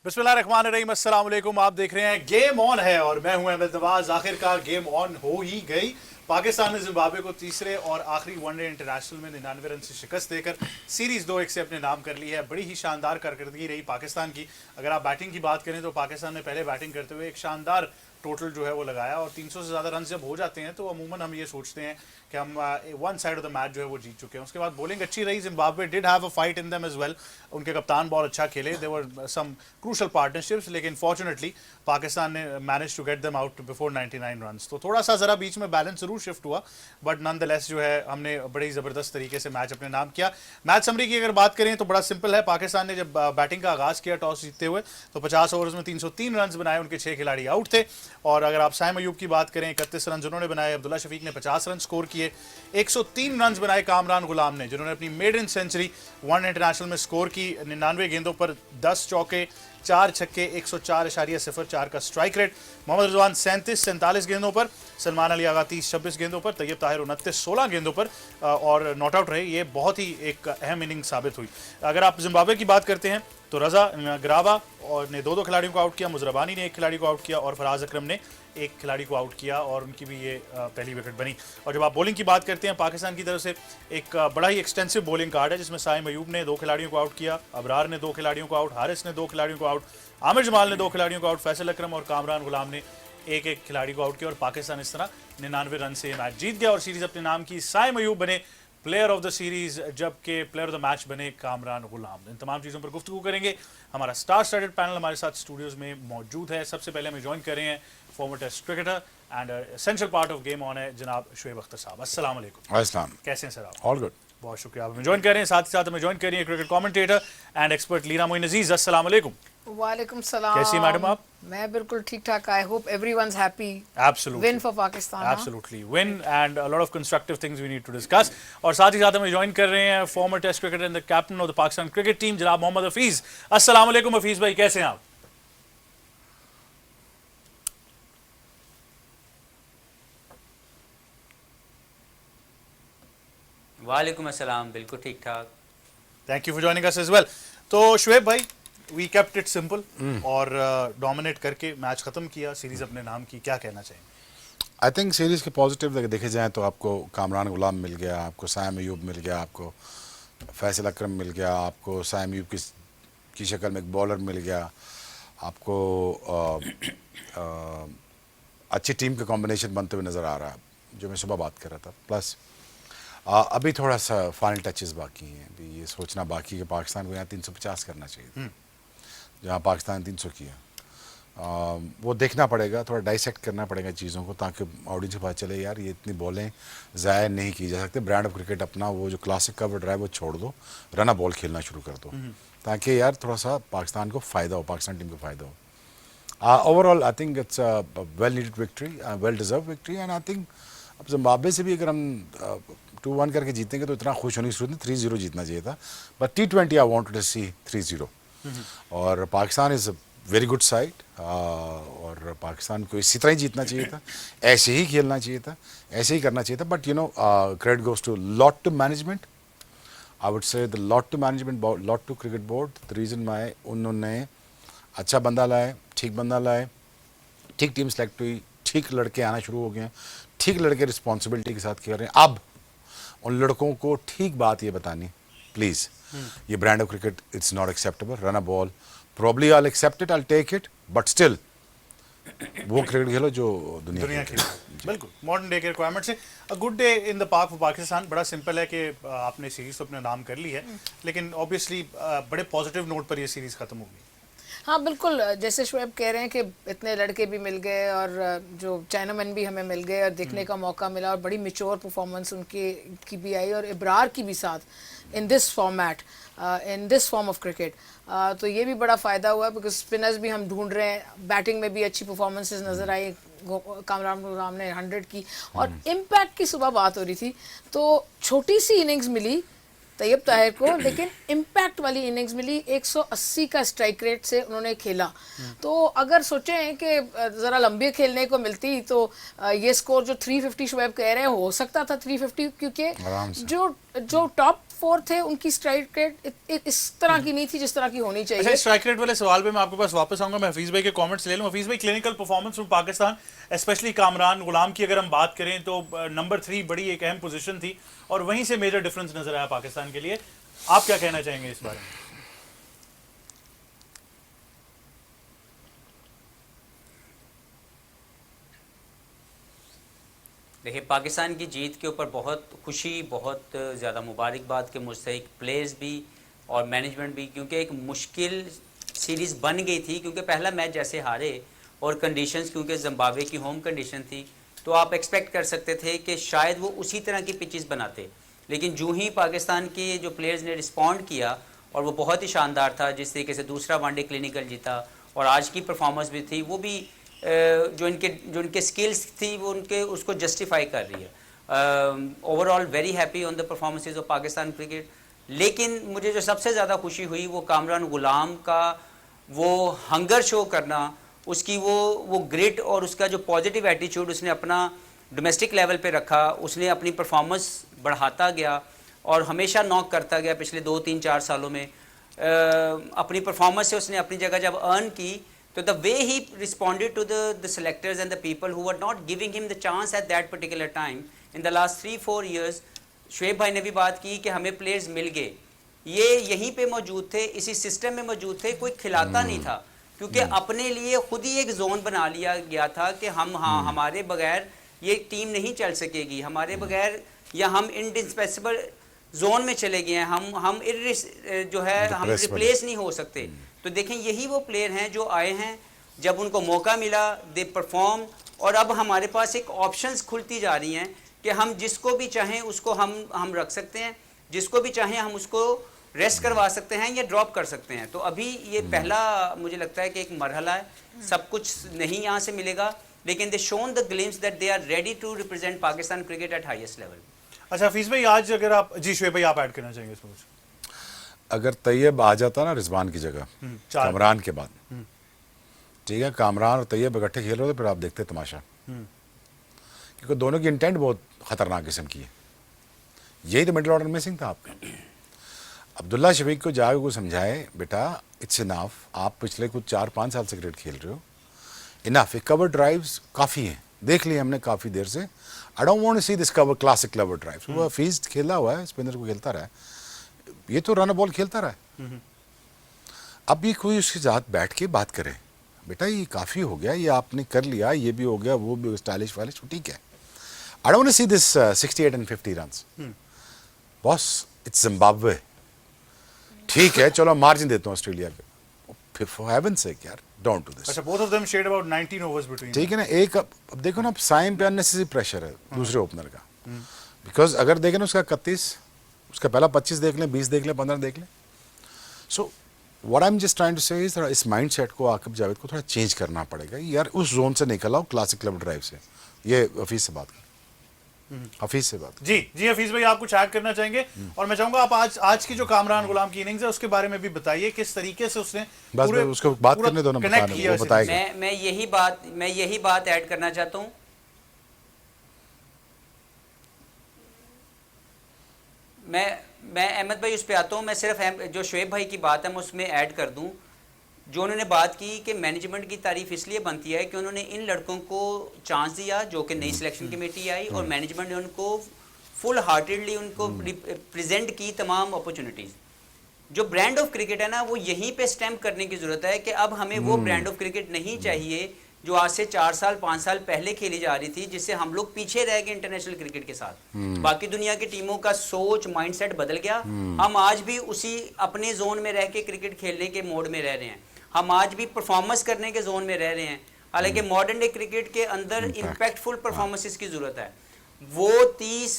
बिस्मिल्लाहिर्रहमानिर्रहीम, अस्सलाम वालेकुम। आप देख रहे हैं गेम ऑन है और मैं हूं अहमद नवाज। आखिरकार गेम ऑन हो ही गई। पाकिस्तान ने जिम्बाब्वे को तीसरे और आखिरी वनडे इंटरनेशनल में 99 रन से शिकस्त देकर सीरीज 2-1 से अपने नाम कर ली है। बड़ी ही शानदार कारकर्दगी रही पाकिस्तान की। अगर आप बैटिंग की बात करें तो पाकिस्तान ने पहले बैटिंग करते हुए एक शानदार टोटल जो है वो लगाया और 300 से ज़्यादा रन जब हो जाते हैं तो अमूमन हम ये सोचते हैं कि हम one side of the match जो है वो जीत चुके हैं। उसके बाद बॉलिंग अच्छी रही। Zimbabwe did have a fight in them as well. उनके कप्तान बॉल अच्छा खेले, there were some crucial partnerships, लेकिन फॉर्चुनेटली पाकिस्तान ने manage to get them out before 99 run. तो थोड़ा सा ज़रा बीच में बैलेंस जरूर शिफ्ट हुआ, बट नॉन द लेस जो है हमने बड़ी ज़बरदस्त तरीके से मैच अपने नाम किया। मैच समरी की अगर बात करें तो बड़ा सिंपल है। पाकिस्तान ने जब बैटिंग का आगाज़ किया टॉस जीतते हुए तो 50 ओवर्स में 303 रन बनाए, उनके 6 खिलाड़ी आउट थे। और अगर आप साइम अयूब की बात करें 31 रन उन्होंने बनाए, अब्दुल्ला शफीक ने 50 रन स्कोर किए, 103 रन बनाए कामरान गुलाम ने जिन्होंने अपनी मेडन सेंचुरी वन इंटरनेशनल में स्कोर की। 99 गेंदों पर 10 चौके, 4 छक्के, 104.04 का स्ट्राइक रेट। मोहम्मद रिजवान 47 गेंदों पर, सलमान अली आगा 30-26 गेंदों पर, तैयब ताहिर 29-16 गेंदों पर और नॉट आउट रहे। ये बहुत ही एक अहम इनिंग साबित हुई। अगर आप जिम्बाब्वे की बात करते हैं तो रजा ग्रावा और ने 2 खिलाड़ियों को आउट किया, मुजरबानी ने 1 खिलाड़ी को आउट किया और फराज अकरम ने 1 खिलाड़ी को आउट किया और उनकी भी ये पहली विकेट बनी। और जब आप बॉलिंग की बात करते हैं पाकिस्तान की तरफ से एक बड़ा ही एक्सटेंसिव बॉलिंग कार्ड है जिसमें साइम अयूब ने 2 खिलाड़ियों को आउट किया, अबरार ने 2 खिलाड़ियों को आउट, हारिस ने 2 खिलाड़ियों को आउट, आमिर जमाल ने 2 खिलाड़ियों को आउट, फैसल अकरम और कामरान गुलाम ने 1-1 खिलाड़ी को आउट किया और पाकिस्तान इस तरह 99 रन से मैच जीत गया और सीरीज अपने नाम की। साइम अयूब बने प्लेयर ऑफ द सीरीज जबकि प्लेयर ऑफ द मैच बने कामरान गुलाम। इन तमाम चीज़ों पर गुफ्तगू करेंगे। हमारा स्टार स्टडीड पैनल हमारे साथ स्टूडियोज में मौजूद है। सबसे पहले हमें ज्वाइन कर रहे हैं former test cricketer and essential part of game on है जनाब शुएब अख्तर साहब। अस्सलाम वालेकुम। अस्सलाम। कैसे हैं सर आप? All good. बहुत शुक्रिया, आप हमें ज्वाइन कर रहे हैं। साथ ही साथ हमें ज्वाइन कर रही है cricket commentator and expert Leena Moin Aziz. अस्सलाम वालेकुम। वालेकुम सलाम। कैसी मैडम आप? मैं बिल्कुल ठीक ठाक। I hope everyone's happy. Absolutely. Win for Pakistan. Absolutely. Win and a lot of constructive things we need to discuss. और साथ ही साथ हमें ज्वाइन कर रहे हैं former test cricketer and the captain of the Pakistan cricket team जनाब मोहम्मद हफीज। अस्सलाम वालेकुम हफीज भाई, कैसे हैं आप? वालेकुम अस्सलाम, बिल्कुल ठीक ठाक। Thank you for joining us as well. तो शुएब भाई, वी केप्ट इट सिंपल और डोमिनेट करके मैच खत्म किया, सीरीज अपने नाम की, क्या कहना चाहिए? आई थिंक सीरीज़ के पॉजिटिव देखे जाएँ तो आपको कामरान गुलाम मिल गया, आपको साइम अयूब मिल गया, आपको फैसल अकरम मिल गया, आपको साइम अयूब की शक्ल में एक बॉलर मिल गया, आपको अच्छी टीम का कॉम्बिनेशन बनते हुए नज़र आ रहा है जो मैं सुबह बात कर रहा था। प्लस अभी थोड़ा सा फाइनल टचेस बाकी हैं। अभी ये सोचना बाकी है कि पाकिस्तान को यहाँ 350 करना चाहिए जहाँ पाकिस्तान ने 300 किया। वो देखना पड़ेगा, थोड़ा डाइसेक्ट करना पड़ेगा चीज़ों को ताकि ऑडियंस को पता चले यार ये इतनी बॉलें ज़ाया नहीं की जा सकती। ब्रांड ऑफ क्रिकेट अपना वो जो क्लासिक कवर ड्राइव वो छोड़ दो, रन बॉल खेलना शुरू कर दो ताकि यार थोड़ा सा पाकिस्तान को फ़ायदा हो, पाकिस्तान टीम को फ़ायदा हो। Overall I think it's well needed victory, well deserve victory. And I think अब जिम्बाब्वे से भी अगर हम 2-1 करके जीतेंगे तो इतना खुश होने की जरूरत नहीं, 3-0 जीतना चाहिए था। But T20 I wanted to see 3-0 और Pakistan is very good side और पाकिस्तान को इसी तरह ही जीतना चाहिए था, ऐसे ही खेलना चाहिए था, ऐसे ही करना चाहिए था। But you know credit goes to lot to management, I would say the lot to management, lot to cricket board. The reason why उन्होंने अच्छा बंदा लाए, ठीक बंदा लाए, ठीक टीम सेलेक्ट हुई, ठीक लड़के आना शुरू हो गए हैं, ठीक लड़के रिस्पॉन्सिबिलिटी के साथ खेल रहे हैं। अब उन लड़कों को ठीक बात ये बतानी, प्लीज़ ये brand of cricket it's not acceptable. Run a ball probably I accept it, I take it, but still वो क्रिकेट खेलो जो दुनिया खेलो। बिल्कुल मॉडर्न डे के रिक्वायरमेंट से a good day in the park for Pakistan. बड़ा सिंपल है कि आपने सीरीज तो अपने नाम कर ली है, लेकिन ऑब्वियसली बड़े पॉजिटिव नोट पर ये सीरीज खत्म होगी। हाँ बिल्कुल, जैसे शुएब कह रहे हैं कि इतने लड़के भी मिल गए और जो चाइनामैन भी हमें मिल गए और देखने का मौका मिला और बड़ी मैच्योर परफॉर्मेंस उनकी की भी आई और इब्रार की भी साथ in this format, in this form of cricket. तो ये भी बड़ा फ़ायदा हुआ बिकॉज स्पिनर्स भी हम ढूंढ रहे हैं। बैटिंग में भी अच्छी परफॉर्मेंसेस नज़र आई, कामरान गुलाम ने 100 की और इम्पैक्ट की सुबह बात हो रही थी तो छोटी सी इनिंग्स मिली तैयब ताहिर को, लेकिन इम्पैक्ट वाली इनिंग्स मिली। 180 का स्ट्राइक रेट से उन्होंने खेला। तो अगर सोचें कि ज़रा लंबी खेलने को मिलती तो ये स्कोर जो 350 शुएब कह रहे हैं हो सकता था 350, क्योंकि जो टॉप 4 थे, उनकी स्ट्राइक रेट इस तरह की नहीं थी जिस तरह की होनी अच्छा, चाहिए। स्ट्राइक रेट वाले सवाल पे मैं आपके पास वापस आऊंगा, मैं हफीज भाई के कमेंट्स ले लूं। हफीज भाई, clinical performance from Pakistan, specially Kamran Ghulam की अगर हम बात करें तो नंबर 3 बड़ी एक अहम पोजीशन थी और वहीं से मेजर डिफरेंस नजर आया पाकिस्तान के लिए। आप क्या कहना चाहेंगे इस बारे में? देखिए, पाकिस्तान की जीत के ऊपर बहुत खुशी, बहुत ज़्यादा मुबारकबाद के मुस्तहिक प्लेयर्स भी और मैनेजमेंट भी, क्योंकि एक मुश्किल सीरीज़ बन गई थी। क्योंकि पहला मैच जैसे हारे और कंडीशंस, क्योंकि जिम्बाब्वे की होम कंडीशन थी, तो आप एक्सपेक्ट कर सकते थे कि शायद वो उसी तरह की पिचेस बनाते। लेकिन जो ही पाकिस्तान के जो प्लेयर्स ने रिस्पॉन्ड किया, और वो बहुत ही शानदार था, जिस तरीके से दूसरा वनडे क्लिनिकल जीता और आज की परफॉर्मेंस भी थी, वो भी जो इनके स्किल्स थी वो उनके उसको जस्टिफाई कर रही है। Overall very happy on the performances of Pakistan cricket. लेकिन मुझे जो सबसे ज़्यादा खुशी हुई वो कामरान गुलाम का वो हंगर शो करना, उसकी वो ग्रिट और उसका जो पॉजिटिव एटीट्यूड उसने अपना डोमेस्टिक लेवल पे रखा। उसने अपनी परफॉर्मेंस बढ़ाता गया और हमेशा नॉक करता गया पिछले 2-3-4 सालों में। अपनी परफॉर्मेंस से उसने अपनी जगह जब अर्न की, तो the way he responded to the selectors and the people who were not giving him the chance at that particular time in the last 3-4 years, Shoaib भाई ने भी बात की कि हमें प्लेयर्स मिल गए, ये यहीं पे मौजूद थे, इसी सिस्टम में मौजूद थे, कोई खिलाता नहीं था, क्योंकि अपने लिए खुद ही एक जोन बना लिया गया था कि हम हमारे बगैर ये टीम नहीं चल सकेगी, हमारे बगैर, या हम इंडिस्पेंसेबल जोन में चले गए हैं, हम जो है हम रिप्लेस नहीं हो सकते। तो देखें, यही वो प्लेयर हैं जो आए हैं, जब उनको मौका मिला दे परफॉर्म, और अब हमारे पास एक ऑप्शंस खुलती जा रही हैं कि हम जिसको भी चाहें उसको हम रख सकते हैं, जिसको भी चाहें हम उसको रेस्ट करवा सकते हैं या ड्रॉप कर सकते हैं। तो अभी ये पहला मुझे लगता है कि एक मरहला है, सब कुछ नहीं यहाँ से मिलेगा, लेकिन they shown the glimpse that they are ready to represent Pakistan cricket at highest level. अच्छा हफीज भाई, आज अगर आप, जी शुएब भाई आप ऐड करना चाहेंगे इसमें कुछ? अगर तैयब आ जाता ना रिजवान की जगह कामरान के बाद, ठीक है, कामरान और तैयब इकट्ठे खेल रहे थे, फिर आप देखते तमाशा, क्योंकि दोनों की इंटेंट बहुत खतरनाक किस्म की है। यही तो मिडिल ऑर्डर मिसिंग था आपका। अब्दुल्ला शफीक को जाके को समझाए, बेटा इट्स इनफ, आप पिछले कुछ 4-5 साल से क्रिकेट खेल रहे हो, इनफ, कवर ड्राइव्स काफ़ी हैं, देख लिए हमने काफ़ी देर से। I don't want to see this cover classic cover drives. वो फीस खेला हुआ है, स्पिनर को खेलता रहा है, ये तो रन बॉल खेलता रहा है। अब ये कोई उसके साथ बैठ के बात करे, बेटा ये काफ़ी हो गया, ये आपने कर लिया, ये भी हो गया, वो भी स्टाइलिश वाइलिश, ठीक है। I don't want to see this 68 and 50 runs. Boss it's Zimbabwe, ठीक है, चलो मार्जिन देता हूँ ऑस्ट्रेलिया के, फिर फॉर हेवन सेक यार डोंट डू दिस। अच्छा, both of them shared about 19 overs between, ठीक है ना। एक अब देखो ना, साइम पे अननेसेसरी प्रेशर है दूसरे ओपनर का, बिकॉज अगर देखें ना उसका 31, उसका पहला 25 देख लें, 20 देख लें, 15 देख लें। So what I am just trying to say is, थोड़ा इस माइंड सेट को आकिब जावेद को थोड़ा चेंज करना पड़ेगा यार, उस जोन से निकल आओ, क्लासिक क्लब ड्राइव से। ये हफीज से बात कर, हफीज से बात। जी जी हफीज भाई, आप कुछ ऐड करना चाहेंगे? और मैं चाहूंगा आप आज की जो कामरान गुलाम की इनिंग्स है उसके बारे में भी बताइए, किस तरीके से उसने बस उसको बात करने दो ना, वो बताएगा। मैं यही बात ऐड करना चाहता हूँ। मैं अहमद भाई उस पे आता हूँ। मैं सिर्फ जो शुएब भाई की बात है मैं उसमें ऐड कर दूँ, जो उन्होंने बात की कि मैनेजमेंट की तारीफ इसलिए बनती है कि उन्होंने इन लड़कों को चांस दिया, जो कि नई सिलेक्शन कमेटी आई, और मैनेजमेंट ने उनको फुल हार्टेडली उनको प्रेजेंट की तमाम अपॉर्चुनिटीज़। जो ब्रांड ऑफ क्रिकेट है ना, वो यहीं पे स्टैम्प करने की ज़रूरत है कि अब हमें वो ब्रांड ऑफ क्रिकेट नहीं चाहिए जो आज से 4 साल 5 साल पहले खेली जा रही थी, जिससे हम लोग पीछे रह गए इंटरनेशनल क्रिकेट के साथ। बाकी दुनिया की टीमों का सोच, माइंडसेट बदल गया। हम आज भी उसी अपने जोन में रह के क्रिकेट खेलने के मोड में रह रहे हैं, हम आज भी परफॉर्मेंस करने के जोन में रह रहे हैं। हालांकि मॉडर्न डे क्रिकेट के अंदर इम्पैक्टफुल परफॉर्मेंसेस की जरूरत है। वो 30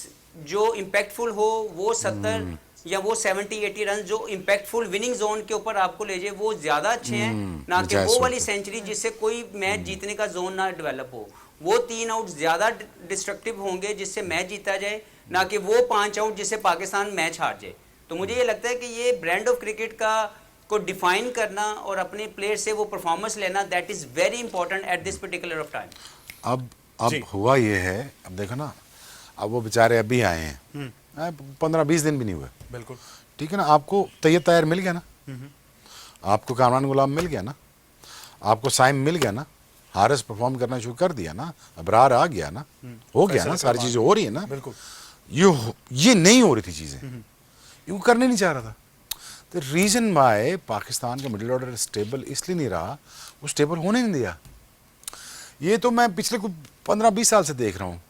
जो इम्पैक्टफुल हो, वो 70 या वो 70-80 रन जो इम्पैक्टफुल विनिंग जोन के ऊपर आपको ले जाए, वो ज्यादा अच्छे हैं, ना कि वो वाली सेंचुरी जिससे कोई मैच जीतने का जोन ना डेवलप हो। वो 3 आउट ज्यादा डिस्ट्रक्टिव होंगे जिससे मैच जीता जाए, ना कि वो 5 आउट जिससे पाकिस्तान मैच हार जाए। तो मुझे ये लगता है कि ये ब्रांड ऑफ क्रिकेट को डिफाइन करना और अपने प्लेयर से वो परफॉर्मेंस लेना, that is very important at this particular of time. अब हुआ ये है, अब देखो ना, अब वो बेचारे अभी आए हैं, 15-20 दिन भी नहीं हुए, बिल्कुल। ठीक है ना। आपको तैयब ताहिर मिल गया ना, आपको कामरान गुलाम मिल गया ना, आपको साइम मिल गया ना, हारिस परफॉर्म करना शुरू कर दिया ना, अबरार आ गया ना, हो गया ना, सारी चीज़ें हो रही है ना। बिल्कुल। ये नहीं हो रही थी चीज़ें, ये वो करने नहीं चाह रहा था। द रीज़न वाई पाकिस्तान का मिडिल ऑर्डर स्टेबल इसलिए नहीं रहा, वो स्टेबल होने नहीं दिया। ये तो मैं पिछले कुछ 15-20 साल से देख रहा हूँ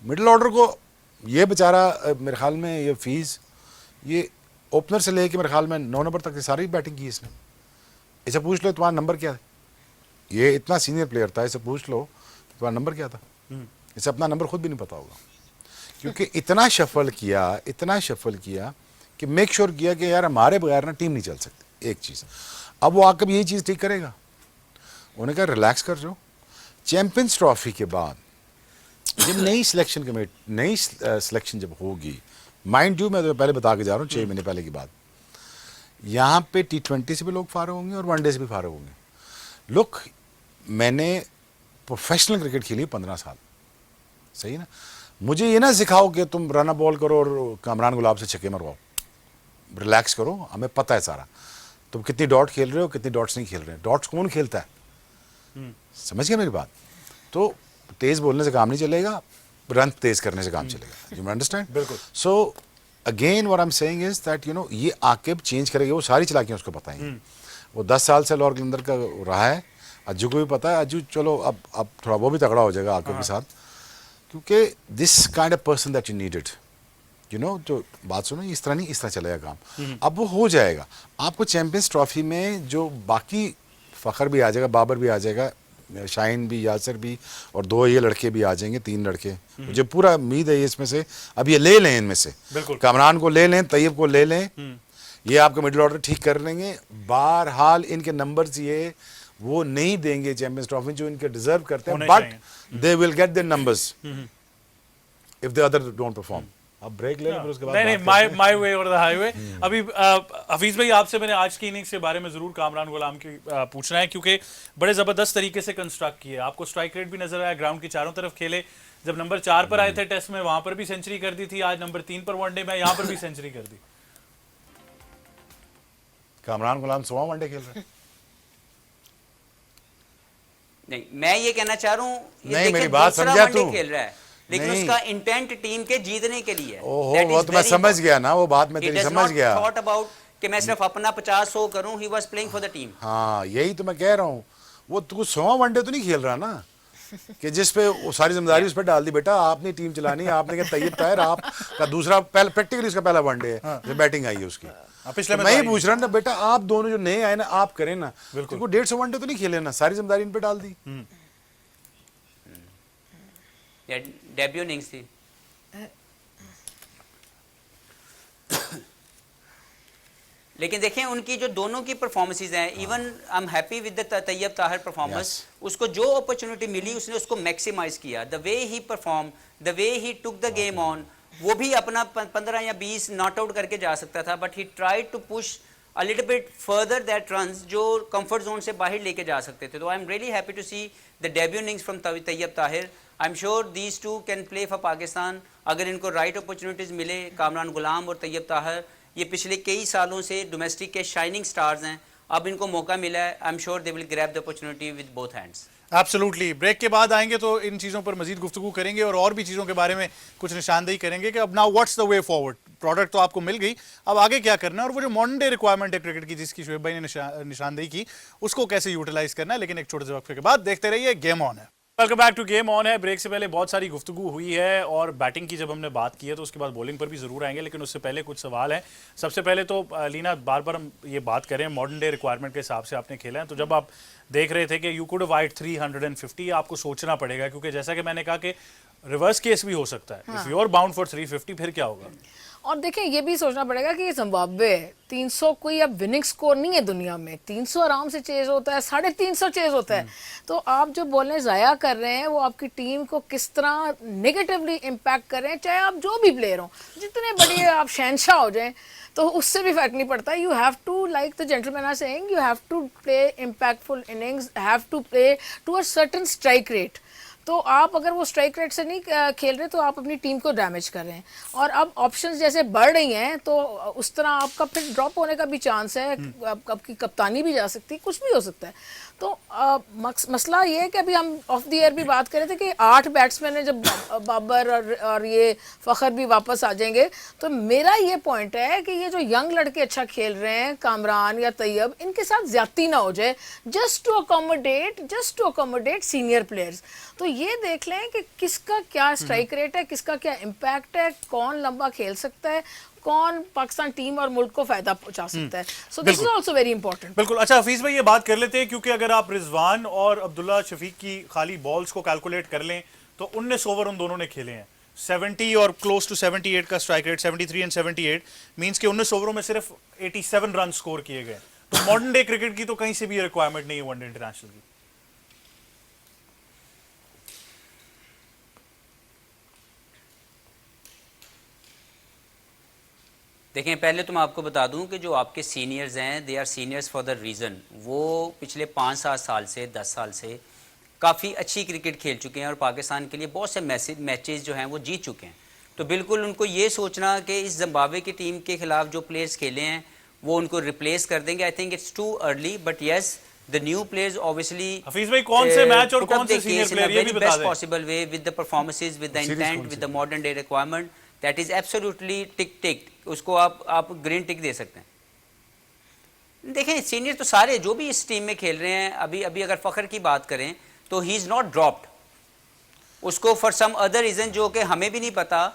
मिडिल ऑर्डर को। ये बेचारा मेरे ख्याल में ये फीस, ये ओपनर से लेके मेरे ख्याल में 9 नंबर तक सारी बैटिंग की इसने। इसे पूछ लो तुम्हारा नंबर क्या है, ये इतना सीनियर प्लेयर था, इसे पूछ लो तुम्हारा नंबर क्या था, इसे अपना नंबर खुद भी नहीं पता होगा। क्योंकि इतना शफल किया कि मेक श्योर किया कि यार हमारे बगैर ना टीम नहीं चल सकती। एक चीज़ अब वो आकर यही चीज़ ठीक करेगा। उन्होंने कहा रिलैक्स कर जाओ। चैंपियंस ट्रॉफी के बाद जब नई सिलेक्शन जब होगी, माइंड यू मैं तो पहले बता के जा रहा हूँ 6 महीने पहले की बात, यहाँ पे T20 से भी लोग फारे होंगे और वनडे से भी फारे होंगे। लुक, मैंने प्रोफेशनल क्रिकेट खेली 15 साल, सही ना। मुझे ये ना सिखाओ कि तुम रन बॉल करो और कामरान गुलाब से छक्के मरवाओ। रिलैक्स करो, हमें पता है सारा तुम कितनी डॉट खेल रहे हो, कितनी डॉट्स नहीं खेल रहे। डॉट्स कौन खेलता है, समझ गए मेरी बात। तो तेज़ बोलने से काम नहीं चलेगा, रन तेज़ करने से काम चलेगा। You understand? बिल्कुल। So again what I am saying is that you know ये आके चेंज करेगा, वो सारी चालाकियाँ उसको पता है। वो 10 साल से लॉर्ड कलंदर का रहा है, अज्जू को भी पता है। अज्जू चलो अब थोड़ा वो भी तगड़ा हो जाएगा आके के साथ, क्योंकि this kind of person that you needed, you know. जो बात सुनो, इस तरह नहीं, इस तरह चलेगा काम। अब वो हो जाएगा। आपको चैंपियंस ट्रॉफी में जो बाकी फ़खर भी आ जाएगा, बाबर भी आ जाएगा, शाहीन भी, यासर भी, और 2 ये लड़के भी आ जाएंगे, 3 लड़के। मुझे पूरा उम्मीद है इसमें से अब ये ले लें, इनमें से कामरान को ले लें, तैयब को ले लें, ये आपका मिडिल ऑर्डर ठीक कर लेंगे। बहरहाल इनके नंबर्स ये वो नहीं देंगे चैंपियंस ट्रॉफी जो इनके डिजर्व करते हैं, but they will get their numbers if the other don't perform. अब ब्रेक ले लें, फिर उसके बाद नहीं, माय वे और द हाईवे। अभी हफीज भाई, आपसे मैंने आज की इनिंग्स के बारे में जरूर कामरान गुलाम की पूछना है, क्योंकि बड़े जबरदस्त तरीके से कंस्ट्रक्ट किए। आपको स्ट्राइक रेट भी नजर आया, ग्राउंड की चारों तरफ खेले। जब नंबर 4 पर आए थे टेस्ट में, वहां पर भी सेंचुरी कर दी थी। आज नंबर 3 पर वनडे में, यहाँ पर भी सेंचुरी कर दी। कामरान गुलाम 100वां वनडे खेल रहे हैं। नहीं, मैं ये कहना चाह रहा हूँ, नहीं, मेरी बात समझा तू। खेल रहा है, लेकिन उसका इंटेंट टीम के जीतने के लिए है। ओहो, वो तो मैं समझ गया ना, वो बात मैं तेरी समझ गया। थॉट अबाउट कि मैं सिर्फ अपना 50-100 करूं, he was playing for the team. हाँ, यही तो मैं कह रहा हूँ। वो तू 100वां वनडे तो नहीं खेल रहा ना कि जिस पे वो सारी जिम्मेदारी उस पर डाल दी। बेटा आपने टीम चलानी है, आपने कहा तैयब ताहिर आपका दूसरा प्रैक्टिकली उसका पहला वनडे है, जो बैटिंग आई है उसकी। पिछले मैं ही पूछ रहा ना बेटा, आप दोनों जो नए आए ना, आप करें ना, बिल्कुल 150 वनडे तो नहीं खेले ना, सारी जिम्मेदारी इन पे डाल दी। डेब्यू इनिंग्स थी। लेकिन देखें उनकी जो दोनों की परफॉर्मेंसेज हैं, even I am happy with the Tayyab Tahir performance. उसको जो अपॉर्चुनिटी मिली उसने उसको मैक्सिमाइज किया। The way he perform, the way he took the game on, वो भी अपना 15 या 20 नॉट आउट करके जा सकता था, but he tried to push a little bit further that runs जो कंफर्ट जोन से बाहर लेके जा सकते थे। तो I am really happy to see the debut innings from Tayyab Tahir. I am sure these two can play for Pakistan अगर इनको राइट अपॉर्चुनिटीज मिले। कामरान गुलाम और तैयब ताहिर ये पिछले कई सालों से डोमेस्टिक के शाइनिंग स्टार्स हैं, अब इनको मौका मिला है। I am sure they will grab the opportunity with both hands. Absolutely. Break के बाद आएंगे तो इन चीज़ों पर मजीद गुफ्तगू करेंगे और भी चीज़ों के बारे में कुछ निशानदेही करेंगे कि अब now what's the way forward. Product तो आपको मिल गई, अब आगे क्या करना है, और वो जो मॉडर्न डे रिक्वायरमेंट है क्रिकेट की जिसकी शोएब भाई ने निशानदेही की, उसको कैसे यूटिलाइज करना है। लेकिन एक छोटे से वक्फे के बाद देखते रहिए गेम ऑन है। Welcome back to game on है। ब्रेक से पहले बहुत सारी गुफ्तगू हुई है और बैटिंग की जब हमने बात की है तो उसके बाद बॉलिंग पर भी ज़रूर आएंगे, लेकिन उससे पहले कुछ सवाल हैं। सबसे पहले तो लीना, बार बार हम ये बात करें मॉडर्न डे रिक्वायरमेंट के हिसाब से आपने खेला है, तो जब आप देख रहे थे कि यू कुड वाइट 350, आपको सोचना पड़ेगा, क्योंकि जैसा कि मैंने कहा कि रिवर्स केस भी हो सकता है। If you are bound for 350 फिर क्या होगा? और देखिए ये भी सोचना पड़ेगा कि ये जिम्बाब्वे है, 300 कोई अब विनिंग स्कोर नहीं है दुनिया में। 300 आराम से चेज होता है, 350 चेज होता है। तो आप जो बॉलें ज़ाया कर रहे हैं वो आपकी टीम को किस तरह नेगेटिवली इम्पैक्ट कर रहे हैं, चाहे आप जो भी प्लेयर हो, जितने बड़े आप शहनशाह हो जाएं, तो उससे भी फर्क नहीं पड़ता। You have to, like the gentleman are saying, you have to play impactful innings, have to play to a certain strike rate. तो आप अगर वो स्ट्राइक रेट से नहीं खेल रहे तो आप अपनी टीम को डैमेज कर रहे हैं। और अब ऑप्शंस जैसे बढ़ रही हैं तो उस तरह आपका फिर ड्रॉप होने का भी चांस है, आपकी कप्तानी भी जा सकती है, कुछ भी हो सकता है। तो मसला ये है कि अभी हम ऑफ द एयर भी बात कर रहे थे कि 8 बैट्समैन है, जब बाबर और ये फ़खर भी वापस आ जाएंगे तो मेरा ये पॉइंट है कि ये जो यंग लड़के अच्छा खेल रहे हैं, कामरान या तैयब, इनके साथ ज्यादती ना हो जाए, just to accommodate senior players. तो ये देख लें कि किसका क्या स्ट्राइक रेट है, किसका क्या इम्पैक्ट है, कौन लंबा खेल सकता है, कौन पाकिस्तान टीम और मुल्क को फायदा पहुंचा सकता है। So this is also very important. बिल्कुल। अच्छा हफीज भाई, ये बात कर लेते हैं क्योंकि अगर आप रिजवान और अब्दुल्ला शफीक की खाली बॉल्स को कैलकुलेट कर लें तो 19 ओवर उन दोनों ने खेले हैं। 70 और क्लोज टू 78 का स्ट्राइक रेट, 73 एंड 78 मींस कि 19 ओवरों में सिर्फ 87 रन स्कोर किए गए। तो मॉडर्न डे क्रिकेट की तो कहीं से भी रिक्वायरमेंट नहीं है वनडे इंटरनेशनल की। देखें, पहले तो मैं आपको बता दूं कि जो आपके सीनियर्स हैं, they our seniors for the reason. वो पिछले 5-7 साल से, 10 साल से काफ़ी अच्छी क्रिकेट खेल चुके हैं और पाकिस्तान के लिए बहुत से मैचेस जो हैं वो जीत चुके हैं। तो बिल्कुल उनको ये सोचना कि इस जिम्बाब्वे की टीम के खिलाफ जो प्लेयर्स खेले हैं वो उनको रिप्लेस कर देंगे, I think it's too early. But yes, the new players obviously Hafeez भाई कौन से मैच और कौन से सीनियर प्लेयर ये भी बता दें। Possible way with the performances, with the intent, with the modern day requirement, that is absolutely tick उसको आप ग्रीन टिक दे सकते हैं। देखें, सीनियर तो सारे जो भी इस टीम में खेल रहे हैं, अभी अगर फ़खर की बात करें तो ही इज़ नॉट ड्रॉप्ड। उसको फॉर सम अदर रीज़न जो कि हमें भी नहीं पता,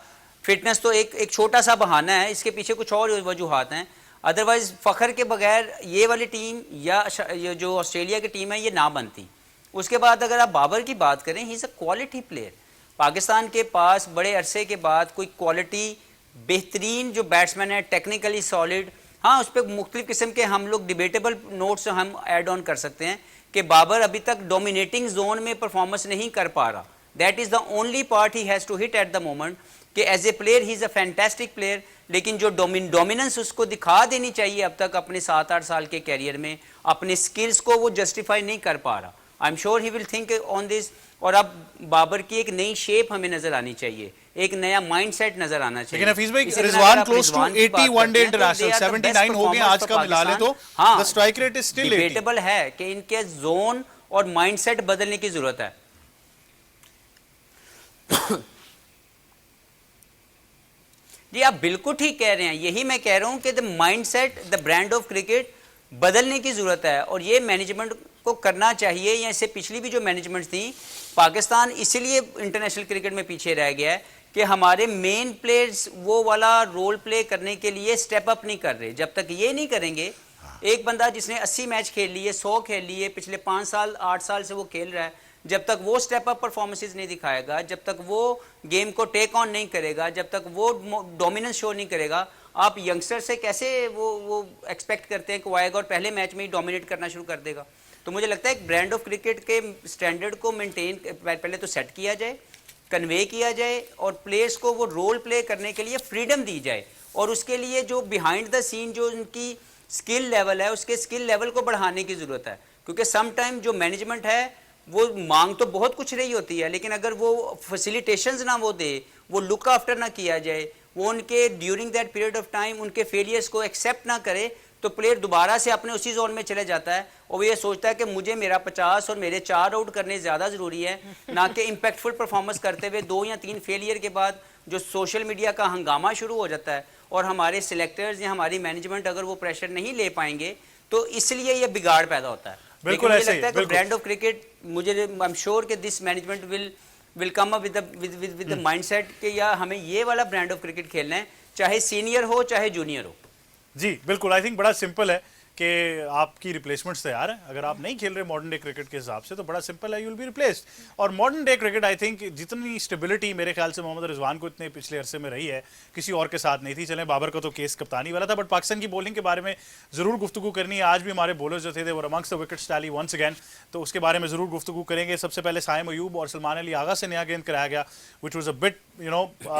फिटनेस तो एक छोटा सा बहाना है, इसके पीछे कुछ और वजूहात हैं। अदरवाइज फ़खर के बगैर ये वाली टीम या ये जो ऑस्ट्रेलिया की टीम है ये ना बनती। उसके बाद अगर आप बाबर की बात करें, ही is a quality player. Pakistan के पास बड़े अरसे के बाद कोई क्वालिटी बेहतरीन जो बैट्समैन है, टेक्निकली सॉलिड। हाँ, उस पर मुख्तलिफ किस्म के हम लोग डिबेटेबल नोट्स हम ऐड ऑन कर सकते हैं कि बाबर अभी तक डोमिनेटिंग जोन में परफॉर्मेंस नहीं कर पा रहा। That is the only part he has to hit at the moment कि as a player he is a fantastic player, लेकिन जो डोमिनेंस उसको दिखा देनी चाहिए अब तक अपने 7-8 साल के कैरियर में, अपने स्किल्स को वो जस्टिफाई नहीं कर पा रहा। आई am sure he will think on this. और अब बाबर की एक नई शेप हमें नजर आनी चाहिए, एक नया माइंडसेट नजर आना चाहिए। लेकिन हफीज भाई, Rizwan close to 80 one day international, 79 हो गए आज का मिला ले तो the strike rate is still 80। Debatable है कि इनके जोन और माइंडसेट बदलने की जरूरत है। जी, आप बिल्कुल ठीक कह रहे हैं। यही मैं कह रहा हूं कि the mindset, the brand of cricket बदलने की जरूरत है और ये मैनेजमेंट को करना चाहिए। या इससे पिछली भी जो मैनेजमेंट थी, पाकिस्तान इसीलिए इंटरनेशनल क्रिकेट में पीछे रह गया है कि हमारे मेन प्लेयर्स वो वाला रोल प्ले करने के लिए स्टेप अप नहीं कर रहे। जब तक ये नहीं करेंगे, एक बंदा जिसने 80 मैच खेल लिए, 100 खेल लिए, पिछले 5 साल 8 साल से वो खेल रहा है, जब तक वो स्टेप अप परफॉर्मेंसेस नहीं दिखाएगा, जब तक वो गेम को टेक ऑन नहीं करेगा, जब तक वो डोमिनेंस शो नहीं करेगा, आप यंगस्टर से कैसे वो एक्सपेक्ट करते हैं कि वो आएगा और पहले मैच में ही डोमिनेट करना शुरू कर देगा। तो मुझे लगता है एक ब्रांड ऑफ क्रिकेट के स्टैंडर्ड को मेंटेन पहले तो सेट किया जाए, कन्वे किया जाए और प्लेयर्स को वो रोल प्ले करने के लिए फ्रीडम दी जाए। और उसके लिए जो बिहाइंड द सीन जो उनकी स्किल लेवल है, उसके स्किल लेवल को बढ़ाने की ज़रूरत है। क्योंकि सम टाइम जो मैनेजमेंट है वो मांग तो बहुत कुछ रही होती है, लेकिन अगर वो फैसिलिटेशंस ना वो दे, वो लुक आफ्टर ना किया जाए, वो उनके during that period of time उनके फेलियर्स को एक्सेप्ट ना करे, तो प्लेयर दोबारा से अपने उसी जोन में चले जाता है और वो ये सोचता है कि मुझे मेरा 50 और मेरे 4 आउट करने ज़्यादा ज़रूरी है, ना कि इम्पैक्टफुल परफॉर्मेंस करते हुए 2 या 3 फेलियर के बाद जो सोशल मीडिया का हंगामा शुरू हो जाता है और हमारे सिलेक्टर्स या हमारी मैनेजमेंट अगर वो प्रेशर नहीं ले पाएंगे तो इसलिए ये बिगाड़ पैदा होता है। बिल्कुल मुझे ऐसे ही, लगता है कि बिल्कुल। ब्रांड ऑफ क्रिकेट, मुझे आई एम श्योर कि this management will come up with the mindset कि या हमें ये वाला ब्रांड ऑफ क्रिकेट खेलना है, चाहे सीनियर हो चाहे जूनियर हो। जी बिल्कुल। आई थिंक बड़ा सिंपल है कि आपकी रिप्लेसमेंट्स तैयार है। अगर आप नहीं खेल रहे मॉडर्न डे क्रिकेट के हिसाब से तो बड़ा सिंपल है, यू विल बी रिप्लेस्ड। और modern day cricket I think जितनी स्टेबिलिटी मेरे ख्याल से मोहम्मद रिजवान को इतने पिछले अरसे में रही है, किसी और के साथ नहीं थी। चलें, बाबर का तो केस कप्तानी वाला था, बट पाकिस्तान की बॉलिंग के बारे में ज़रूर गुफ्तगू करनी है। आज भी हमारे बॉलर्स जो थे वो amongst the wickets tally once again, तो उसके बारे में ज़रूर गुफ्तगू करेंगे। सबसे पहले साइम अयूब और सलमान अली आगा से नया गेंद कराया गया, which was a bit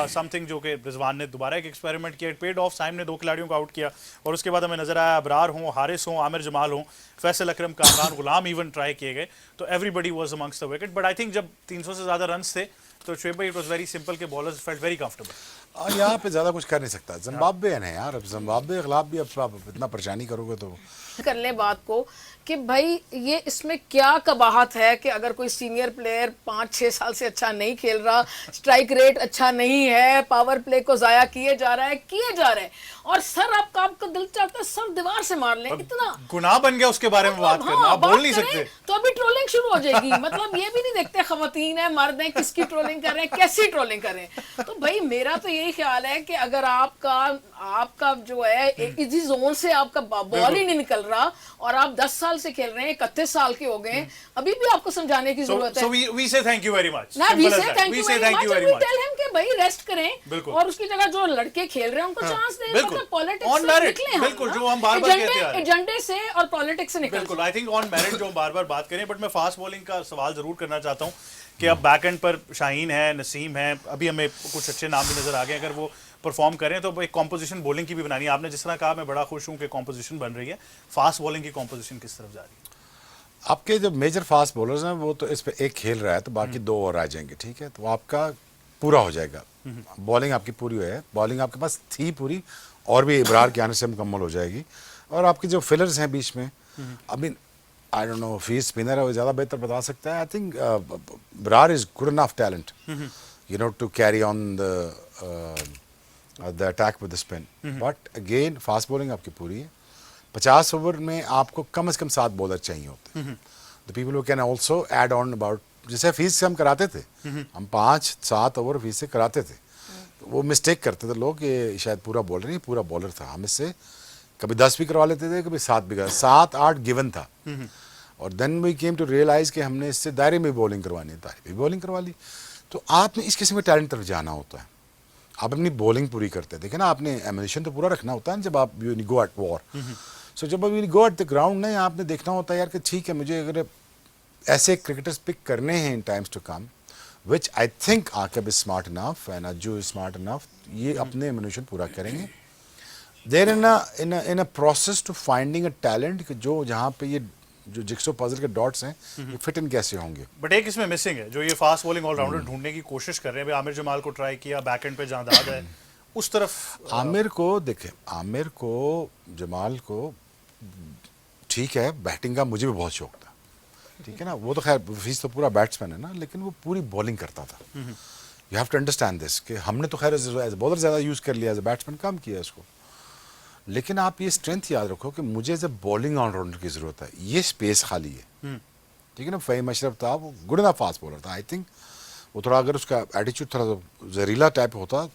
something जो कि रिजवान ने दोबारा एक एक्सपेरिमेंट किया, पेड ऑफ। साइम ने 2 खिलाड़ियों को आउट किया और उसके बाद हमें नजर आया अबरार हों, हारिस हों, आमिर जमाल हों, फैसल अकरम, कामरान गुलाम इवन ट्राई किए गए, तो everybody was amongst the wicket. But I think जब 300 से ज़्यादा रन्स थे तो शुएब भाई इट वाज वेरी सिंपल के बॉलर्स फेल्ट वेरी कंफर्टेबल। यहाँ पे ज़्यादा कुछ कर नहीं सकता। जिम्बाब्वे है यार, अब जिम्बाब्वे के खिलाफ भी अब आप इतना परेशानी करोगे तो कर लें बात को कि भाई ये इसमें क्या कबाहत है कि अगर कोई सीनियर प्लेयर 5-6 साल से अच्छा नहीं खेल रहा, स्ट्राइक रेट अच्छा नहीं है, पावर प्ले को जाया किए जा रहा है और सर आपका दिल चाहता है सर दीवार से मार लें, इतना गुनाह बन गया उसके बारे में बात हाँ, करना, आप बोल नहीं करें, सकते। तो अभी ट्रोलिंग शुरू हो जाएगी। मतलब ये भी नहीं देखते खवातीन है मर्द है किसकी ट्रोलिंग कर रहे हैं, कैसी ट्रोलिंग कर रहे हैं। तो भाई मेरा तो यही ख्याल है कि अगर आपका जो है इसी जोन से आपका बॉल ही नहीं निकल रहा और आप 10 साल से खेल रहे हैं, 31 साल के हो गए, अभी भी आपको समझाने की जरूरत है। So we say thank you very much. ना Simple we as say that. thank We you say very thank much you very and we much. tell him कि भाई रेस्ट करें बिल्कुल। और उसकी जगह जो लड़के खेल रहे हैं उनको चांस दें। बिल्कुल। मतलब पॉलिटिक्स On से merit, निकले हम बिल्कुल, ना। जो हम बार-बार कहते आ रहे हैं। एजेंडे से और पॉलिटिक्स से निकल बिल्कुल, आई थिंक ऑन मेरिट जो हम बार बार बात करें, बट मैं फास्ट बॉलिंग का सवाल जरूर करना चाहता हूँ कि अब बैक एंड पर शाहीन है, नसीम है, अभी हमें कुछ अच्छे नाम भी नजर आ गए, अगर वो परफॉर्म करें तो एक कॉम्पोजिशन बॉलिंग की भी बनानी है। आपने जिस तरह कहा, मैं बड़ा खुश हूँ कि कॉम्पोजिशन बन रही है। फास्ट बॉलिंग की कॉम्पोजिशन किस तरफ जा रही है? आपके जो मेजर फास्ट बॉलर्स हैं वो तो इस पे एक खेल रहा है, तो बाकी 2 और आ जाएंगे, ठीक है, तो आपका पूरा हो जाएगा। बॉलिंग आपकी पूरी है, बॉलिंग आपके पास थी पूरी और भी इब्रार के आने से मुकम्मल हो जाएगी। और आपके जो फिलर्स हैं बीच में, अभी आई डोंट नो फीस स्पिनर है, वो ज़्यादा बेहतर बता सकता है। I think Ibrar is good enough talent you know to carry on the attack with the spin, but again fast bowling आपकी पूरी है। 50 ओवर में आपको कम से कम 7 बॉलर चाहिए होते हैं। The people who can also add on about, जैसे फीस से हम कराते थे, हम 5-7 ओवर फीस से कराते थे, तो वो मिस्टेक करते थे लोग कि शायद पूरा बॉलर नहीं, पूरा बॉलर था। हम इससे कभी 10 भी करवा लेते थे, कभी 7 भी करवा, 7-8 गिवन था। और then we came to realise कि हमने इससे दायरे में बॉलिंग करवानी है, दायरे में बॉलिंग करवा ली। तो आपने इस किस्म के टैलेंट तरफ जाना होता है, आप अपनी बॉलिंग पूरी करते हैं। देखिए ना, आपने एमिनेशन तो पूरा रखना होता है जब आप यू गो एट वॉर। सो जब you go at the ground ना, आपने देखना होता है यार कि ठीक है, मुझे अगर ऐसे क्रिकेटर्स पिक करने हैं in times to come, which I think Aqib is smart enough and Ajju is smart enough, ये अपने एमिनेशन पूरा करेंगे। There in a process to finding a talent, जो जहाँ पे ये जो जिक्सो पजल के डॉट्स हैं ये फिट इन कैसे होंगे। बट एक इसमें मिसिंग है, जो ये फास्ट बॉलिंग ऑलराउंडर ढूंढने की कोशिश कर रहे हैं। अभी आमिर जमाल को ट्राई किया, बैक एंड पे जांदाद है, उस तरफ आमिर को देखे, आमिर को, जमाल को, ठीक है, बैटिंग का मुझे भी बहुत शौक था, ठीक है ना, वो तो खैर फीस तो पूरा बैट्समैन है ना, लेकिन वो पूरी बॉलिंग करता था। You have to understand this कि हमने तो खैर एज ए बॉलर ज़्यादा यूज़ कर लिया, एज ए बैट्समैन कम किया इसको। लेकिन आप ये स्ट्रेंथ याद रखो कि मुझे एज ए बॉलिंग ऑलराउंडर की ज़रूरत है, ये स्पेस खाली है, ठीक है ना। फ़हीम अशरफ था, वो गुड इनफ फास्ट बॉलर था। आई थिंक वो थोड़ा, अगर उसका एटीट्यूड थोड़ा जहरीला टाइप होता,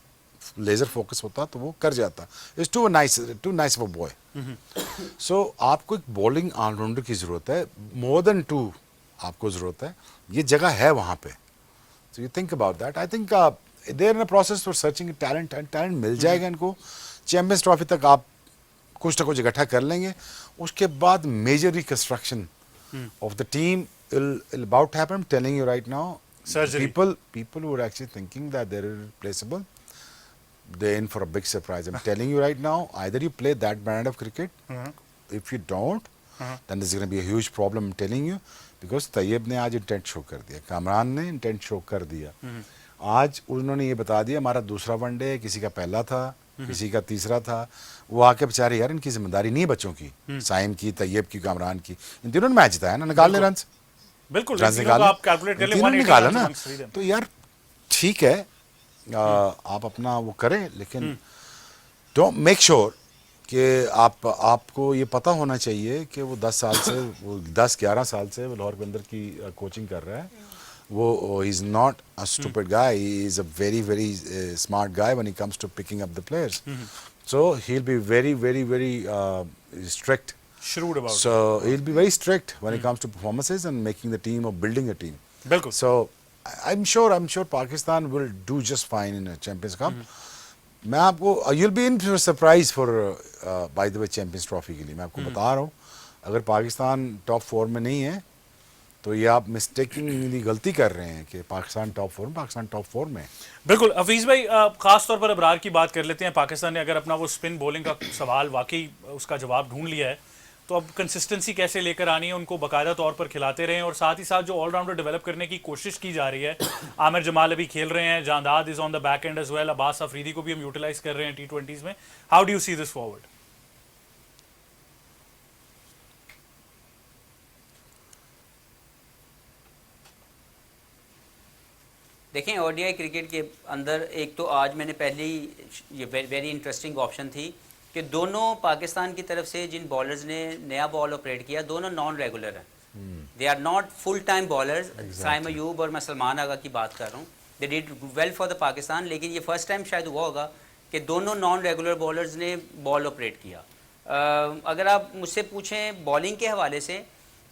लेजर फोकस होता, तो वो कर जाता। It's too nice of a boy. So आपको एक बॉलिंग ऑलराउंडर की ज़रूरत है, मोर देन 2 आपको ज़रूरत है, ये जगह है वहाँ पे। So you think about that. I think there in a process for searching talent, and talent मिल जाएगा इनको। चैम्पियंस ट्रॉफी तक आप कुछ ना कुछ इकट्ठा कर लेंगे, उसके बाद major reconstruction of the team will about to happen. I'm telling you right now, Surgery. people who are actually thinking that they're irreplaceable, they're in for a big surprise. I'm telling you right now, either you play that brand of cricket, if you don't, then there's going to be a huge problem. I'm telling you, because Tayyab ने आज intent show कर दिया, कामरान ने intent show कर दिया, आज उन्होंने ये बता दिया हमारा दूसरा वनडे, किसी का पहला था, किसी का तीसरा था। वो आके बेचारे, यार इनकी जिम्मेदारी नहीं है बच्चों की, साइम की, तैयब की, कामरान की, इन तीनों ने मैच जिताया ना, निकाल ले रन, बिल्कुल रन निकाले, आप कैलकुलेट कर लें, निकाला ना। तो यार ठीक है, आप अपना वो करें, लेकिन डोंट मेक श्योर कि आपको ये पता होना चाहिए कि वो 10-11 साल से वो लाहौर के अंदर की कोचिंग कर रहा है। वो is not a stupid guy, he is a very very smart guy when he comes to picking up the players. So he will be very very very strict, shrewd about so he'll be very strict when it comes to performances and making the team or building a team. बिल्कुल। So I'm sure Pakistan will do just fine in a Champions Cup. मैं आपको, you'll be in for a surprise for by the way Champions Trophy के लिए मैं आपको बता रहा हूँ, अगर पाकिस्तान टॉप 4 में नहीं है तो ये आप मिस्टेकिंगली गलती कर रहे हैं कि पाकिस्तान टॉप 4 में, पाकिस्तान टॉप 4 में। बिल्कुल। हफीज़ भाई, खास तौर पर अबरार की बात कर लेते हैं। पाकिस्तान ने अगर अपना वो स्पिन बॉलिंग का सवाल वाकई उसका जवाब ढूंढ लिया है, तो अब कंसिस्टेंसी कैसे लेकर आनी है, उनको बाकायदा तौर पर खिलाते रहें, और साथ ही साथ जो ऑलराउंडर डेवलप करने की कोशिश की जा रही है, आमिर जमाल अभी खेल रहे हैं, Jahandad is on the back end as well, Abbas Afridi को भी हम यूटिलाइज कर रहे हैं T20s में. How do you see this forward? देखें, ओडीआई क्रिकेट के अंदर एक तो आज मैंने पहली ये वेरी इंटरेस्टिंग ऑप्शन थी कि दोनों पाकिस्तान की तरफ से जिन बॉलर्स ने नया बॉल ऑपरेट किया, दोनों नॉन रेगुलर हैं. They are not full time bowlers. Saim Ayub और मैं सलमान आगा की बात कर रहा हूँ. They did well for the Pakistan, लेकिन ये फर्स्ट टाइम शायद हुआ होगा कि दोनों नॉन रेगुलर बॉलर्स ने बॉल ऑपरेट किया. अगर आप मुझसे पूछें बॉलिंग के हवाले से,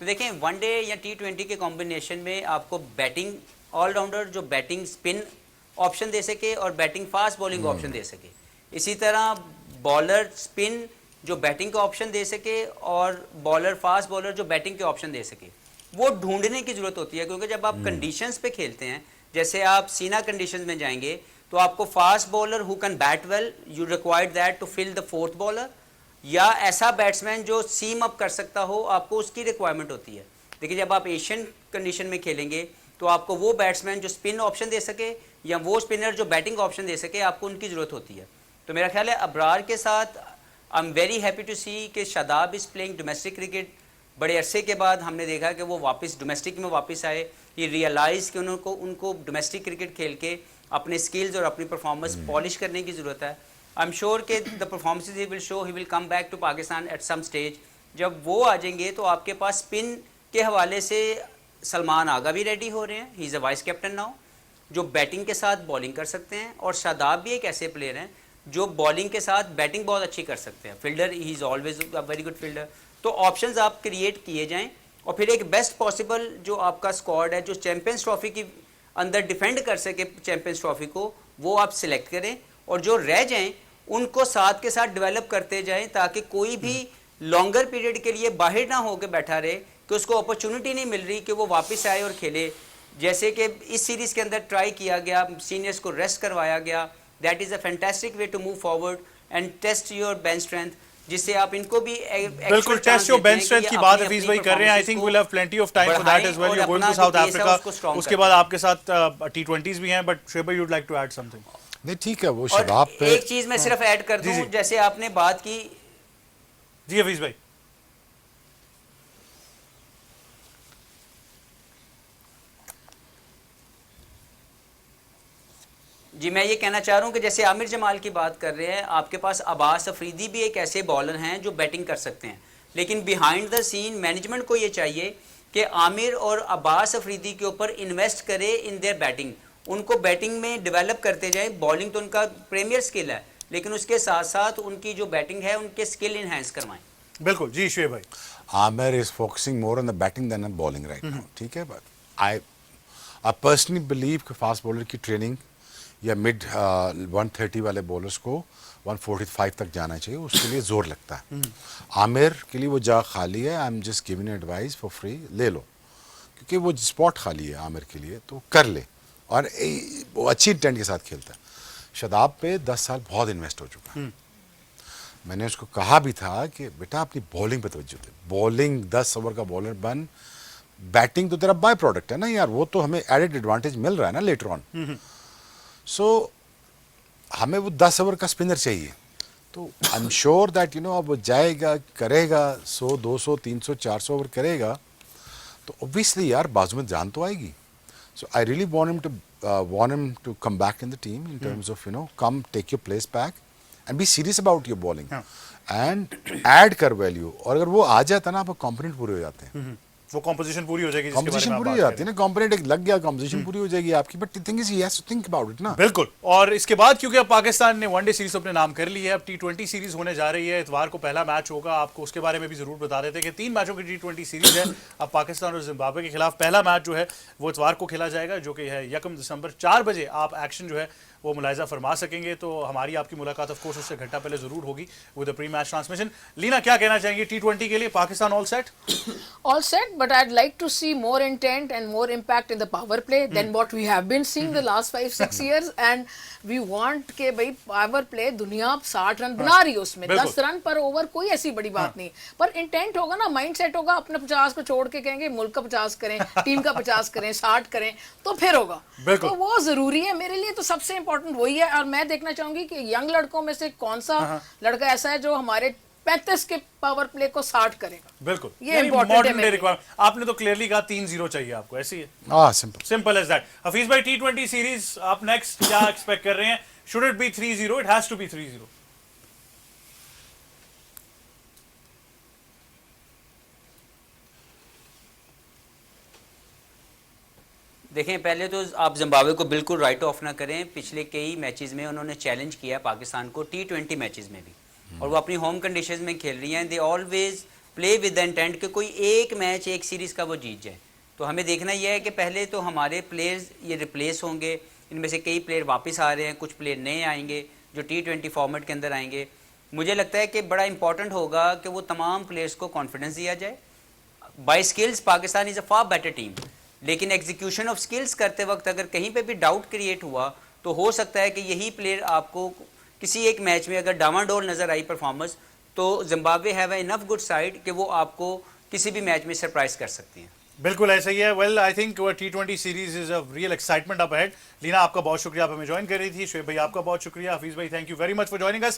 तो देखें वनडे या T20 के कॉम्बिनेशन में आपको बैटिंग ऑलराउंडर जो बैटिंग स्पिन ऑप्शन दे सके और बैटिंग फास्ट बॉलिंग ऑप्शन दे सके, इसी तरह बॉलर स्पिन जो बैटिंग का ऑप्शन दे सके और बॉलर फास्ट बॉलर जो बैटिंग के ऑप्शन दे सके, वो ढूंढने की ज़रूरत होती है. क्योंकि जब आप कंडीशंस पे खेलते हैं, जैसे आप सीना कंडीशंस में जाएंगे, तो आपको fast bowler who can bat well, you required that to fill the fourth bowler, या ऐसा बैट्समैन जो सीम अप कर सकता हो, आपको उसकी रिक्वायरमेंट होती है. देखिए, जब आप एशियन कंडीशन में खेलेंगे तो आपको वो बैट्समैन जो स्पिन ऑप्शन दे सके या वो स्पिनर जो बैटिंग ऑप्शन दे सके, आपको उनकी ज़रूरत होती है. तो मेरा ख्याल है अबरार के साथ I am very happy to see कि Shadab is playing domestic cricket. बड़े अरसे के बाद हमने देखा कि वो वापस डोमेस्टिक में वापस आए. ये रियलाइज़ कि उनको डोमेस्टिक क्रिकेट खेल के अपने स्किल्स और अपनी परफॉर्मेंस पॉलिश करने की ज़रूरत है. आई एम श्योर कि the performances he will show, he will come back to Pakistan at some stage. जब वो आ जाएंगे तो आपके पास स्पिन के हवाले से सलमान आगा भी रेडी हो रहे हैं. ही is a vice captain now, जो बैटिंग के साथ बॉलिंग कर सकते हैं, और शादाब भी एक ऐसे प्लेयर हैं जो बॉलिंग के साथ बैटिंग बहुत अच्छी कर सकते हैं. Fielder, he is always a very good fielder. तो ऑप्शंस आप क्रिएट किए जाएं, और फिर एक बेस्ट पॉसिबल जो आपका स्क्वाड है जो चैंपियंस ट्रॉफी की अंदर डिफेंड कर सके चैंपियंस ट्रॉफी को, वो आप सिलेक्ट करें, और जो रह जाएं उनको साथ के साथ डेवलप करते जाएं, ताकि कोई भी लॉन्गर पीरियड के लिए बाहर ना होकर बैठा रहे कि उसको अपॉर्चुनिटी नहीं मिल रही कि वो वापस आए और खेले. जैसे कि इस सीरीज़ के अंदर ट्राई किया गया, सीनियर्स को रेस्ट करवाया गया. That is a fantastic way to move forward and test your bench strength, जिससे आप इनको भी बिल्कुल टेस्ट योर बेंच स्ट्रेंथ की बात हफीज भाई कर रहे हैं. I think we will have plenty of time for that as well. You are going to South Africa, उसके बाद आपके साथ T20s भी हैं. बट शुएब भाई, you would like to add something? नहीं, ठीक है. वो शबाब पे एक चीज़ मैं सिर्फ ऐड कर दूं, जैसे आपने बात की. जी हफीज भाई. जी, मैं ये कहना चाह रहा हूँ कि जैसे आमिर जमाल की बात कर रहे हैं, आपके पास अब्बास अफरीदी भी एक ऐसे बॉलर हैं जो बैटिंग कर सकते हैं. लेकिन बिहाइंड द सीन मैनेजमेंट को ये चाहिए कि आमिर और अब्बास अफरीदी के ऊपर इन्वेस्ट करे इन देयर बैटिंग, उनको बैटिंग में डेवलप करते जाए. बॉलिंग तो उनका प्रीमियर स्किल है, लेकिन उसके साथ साथ उनकी जो बैटिंग है उनके स्किल इन्हेंस करवाएं. बिल्कुल जी शुएब भाई. Amir is focusing more on the batting then bowling right now. ठीक है, बट आई पर्सनली बिलीव कि फास्ट बॉलर की ट्रेनिंग या मिड 130 वाले बॉलर्स को 145 तक जाना चाहिए, उसके लिए जोर लगता है. आमिर के लिए वो जगह खाली है. I am just giving advice for free, ले लो, क्योंकि वो स्पॉट खाली है आमिर के लिए, तो कर ले. और वो अच्छी इंटेंट के साथ खेलता है. शादाब पे 10 साल बहुत इन्वेस्ट हो चुका है. मैंने उसको कहा भी था कि बेटा अपनी बॉलिंग पे तवज्जो दे. बॉलिंग 10 ओवर का बॉलर बन, बैटिंग तो तेरा बाय प्रोडक्ट है ना यार, वो तो हमें एडेड एडवांटेज मिल रहा है ना लेटर ऑन. सो हमें वो 10 ओवर का स्पिनर चाहिए. तो आई एम श्योर दैट अब वो जाएगा, करेगा 100 200 300 400 ओवर करेगा, तो ऑब्वियसली यार बाजू में जान तो आएगी. So I really want him to come back in the team in terms of come take your place back and be serious about your bowling and add कर वैल्यू. और अगर वो आ जाता ना, आप कंपोनेंट पूरे हो जाते हैं. वो कॉम्पोजिशन पूरी हो जाएगी, कॉम्पोजिशन पूरी हो जाती है ना. कंपोनेंट एक लग गया, कॉम्पोजिशन पूरी हो जाएगी आपकी. But the thing is he has to think about it ना. बिल्कुल. और इसके बाद क्योंकि अब पाकिस्तान ने वनडे सीरीज अपने नाम कर ली है, अब T20 सीरीज होने जा रही है. इतवार को पहला मैच होगा. आपको उसके बारे में भी जरूर बता देते हैं कि 3 मैचों की T20 सीरीज है. अब पाकिस्तान और जिम्बाब्वे के खिलाफ पहला मैच जो है वो इतवार को खेला जाएगा, जो कि है 1 दिसंबर 4 बजे. आप एक्शन जो है वो मुलाहिजा फरमा सकेंगे. तो हमारी आपकी मुलाकात ऑफ कोर्स उससे घंटा पहले जरूर होगी with the pre match transmission. Leena, क्या कहना चाहेंगे T20 के लिए? Pakistan all set? All set. but I'd like to see more intent and more impact in the power play than what we have been seeing the last 5-6 years. And we want के भाई power play दुनिया 60 run बना रही है उसमें, 10 run पर over कोई ऐसी बड़ी बात नहीं, पर इंटेंट होगा ना, माइंड सेट होगा, अपने 50 को छोड़ के कहेंगे मुल्क का 50 करें, टीम का 50 करें, 60 करें, तो फिर होगा। तो वो जरूरी है मेरे लिए, तो सबसे इंपॉर्टेंट वही है। और मैं देखना चाहूंगी कि यंग लड़कों में से कौन सा लड़का ऐसा है जो हमारे 35 के पावर प्ले को 60 करेगा। बिल्कुल, ये इंपॉर्टेंट है मेरे लिए। आपने तो क्लियरली कहा 3-0 चाहिए आपको, ऐसी है? हाँ, सिंपल एज दैट। हफीज भाई, T20 सीरीज आप नेक्स्ट क्या एक्सपेक्ट कर रहे हैं? Should it be 3-0? It has to be 3-0। देखें, पहले तो आप जिम्बाब्वे को बिल्कुल राइट ऑफ ना करें। पिछले कई मैचेस में उन्होंने चैलेंज किया पाकिस्तान को, T20 मैचेस में भी, और वो अपनी होम कंडीशंस में खेल रही हैं। They always play with the intent कि कोई एक मैच, एक सीरीज़ का वो जीत जाए। तो हमें देखना यह है कि पहले तो हमारे प्लेयर्स ये रिप्लेस होंगे, इनमें से कई प्लेयर वापस आ रहे हैं, कुछ प्लेयर नए आएंगे जो T20 फॉर्मेट के अंदर आएंगे। मुझे लगता है कि बड़ा इंपॉर्टेंट होगा कि वो तमाम प्लेयर्स को कॉन्फिडेंस दिया जाए। By skills Pakistan is a far better team, लेकिन एग्जीक्यूशन ऑफ स्किल्स करते वक्त अगर कहीं पे भी डाउट क्रिएट हुआ तो हो सकता है कि यही प्लेयर आपको किसी एक मैच में अगर डामाडोल नज़र आई परफॉर्मेंस, तो Zimbabwe have enough good side कि वो आपको किसी भी मैच में सरप्राइज कर सकती हैं। बिल्कुल ऐसा ही है। Well, I think T20 series is a real excitement up ahead. Leena, आपका बहुत शुक्रिया, आप हमें ज्वाइन कर रही थी। शुएब भाई, आपका बहुत शुक्रिया। हफीज भाई, thank you very much for joining us.